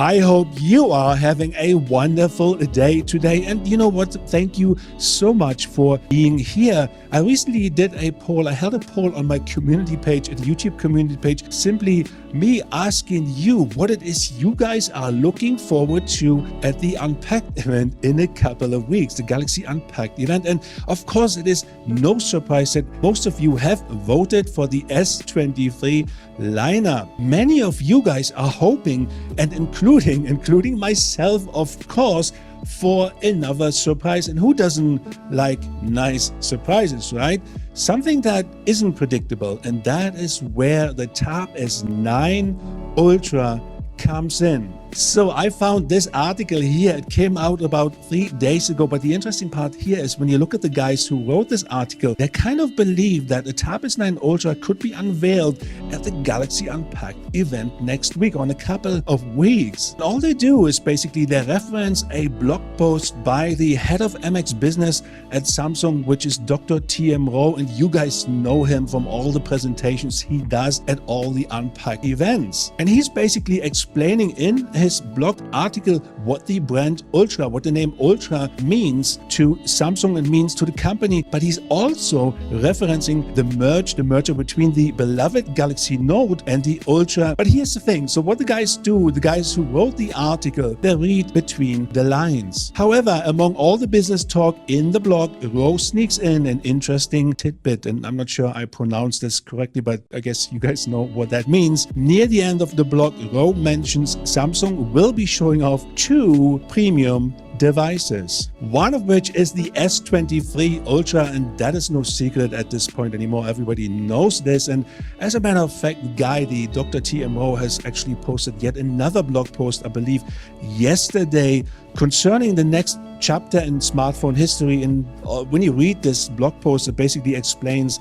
I hope you are having a wonderful day today. And you know what? Thank you so much for being here. I recently did a poll. I held a poll on my community page, at the YouTube community page, simply me asking you what it is you guys are looking forward to at the Unpacked event in a couple of weeks, the Galaxy Unpacked event. And of course, it is no surprise that most of you have voted for the S23 lineup. Many of you guys are hoping, and including myself, of course, for another surprise. And who doesn't like nice surprises, right? Something that isn't predictable, and that is where the Tab S9 Ultra comes in. So I found this article here. It came out about 3 days ago, but the interesting part here is when you look at the guys who wrote this article, they kind of believe that the Tab S9 Ultra could be unveiled at the Galaxy Unpacked event next week, or in a couple of weeks. And all they do is basically they reference a blog post by the head of MX business at Samsung, which is Dr. TM Rowe, and you guys know him from all the presentations he does at all the Unpacked events. And he's basically explaining in his blog article what the brand Ultra, what the name Ultra means to Samsung and means to the company, but he's also referencing the merger between the beloved Galaxy Note and the Ultra. But here's the thing, so what the guys do, the guys who wrote the article, they read between the lines. However, among all the business talk in the blog, Rowe sneaks in an interesting tidbit, and I'm not sure I pronounced this correctly, but I guess you guys know what that means. Near the end of the blog, Rowe mentions Samsung will be showing off 2 premium devices, one of which is the S23 Ultra, and that is no secret at this point anymore. Everybody knows this. And as a matter of fact, the guy, the Dr. TM Rowe, has actually posted yet another blog post, I believe yesterday, concerning the next chapter in smartphone history. And when you read this blog post, it basically explains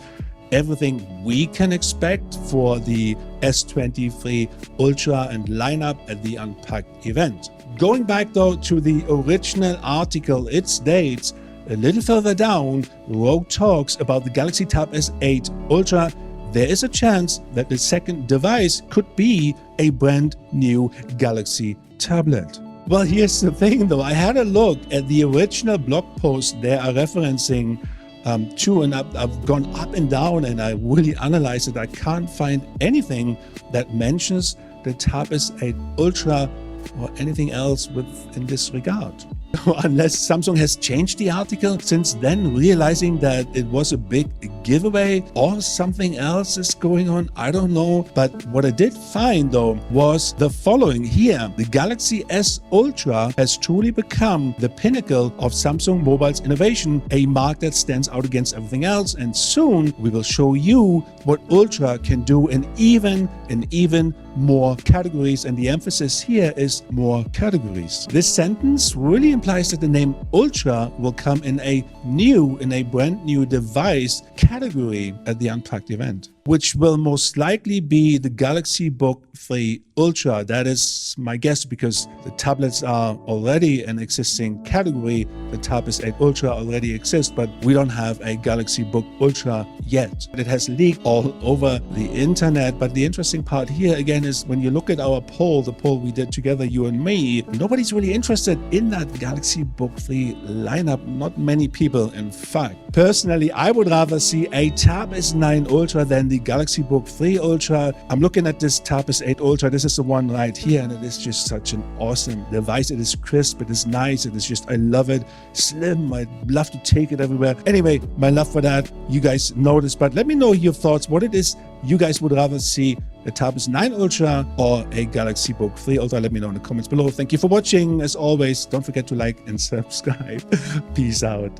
everything we can expect for the S23 Ultra and lineup at the Unpacked event. Going back though to the original article, it states a little further down, Rowe talks about the Galaxy Tab S8 Ultra. There is a chance that the second device could be a brand new Galaxy tablet. Well, here's the thing though, I had a look at the original blog post they are referencing to, and I've gone up and down and I really analyzed it. I can't find anything that mentions the Tab S8 Ultra or anything else in this regard. Unless Samsung has changed the article since then, realizing that it was a big giveaway, or something else is going on, I don't know. But what I did find though was the following here. The Galaxy S Ultra has truly become the pinnacle of Samsung Mobile's innovation, a mark that stands out against everything else, and soon we will show you what Ultra can do in even more categories, and the emphasis here is more categories. This sentence really implies that the name Ultra will come in a brand new device category at the Unpacked event, which will most likely be the Galaxy Book 3 Ultra. That is my guess, because the tablets are already an existing category. The Tab S8 Ultra already exists, but we don't have a Galaxy Book Ultra yet. It has leaked all over the internet. But the interesting part here again is when you look at our poll, the poll we did together, you and me, nobody's really interested in that Galaxy Book 3 lineup. Not many people, in fact. Personally, I would rather see a Tab S9 Ultra than the Galaxy Book 3 Ultra. I'm looking at this Tab S8 Ultra. This is the one right here, and it is just such an awesome device. It is crisp, it is nice, it is just, I love it. Slim, I'd love to take it everywhere. Anyway, my love for that, you guys know this, but let me know your thoughts, what it is you guys would rather see, a Tab S9 Ultra or a Galaxy Book 3 Ultra. Let me know in the comments below. Thank you for watching. As always, don't forget to like and subscribe. Peace out.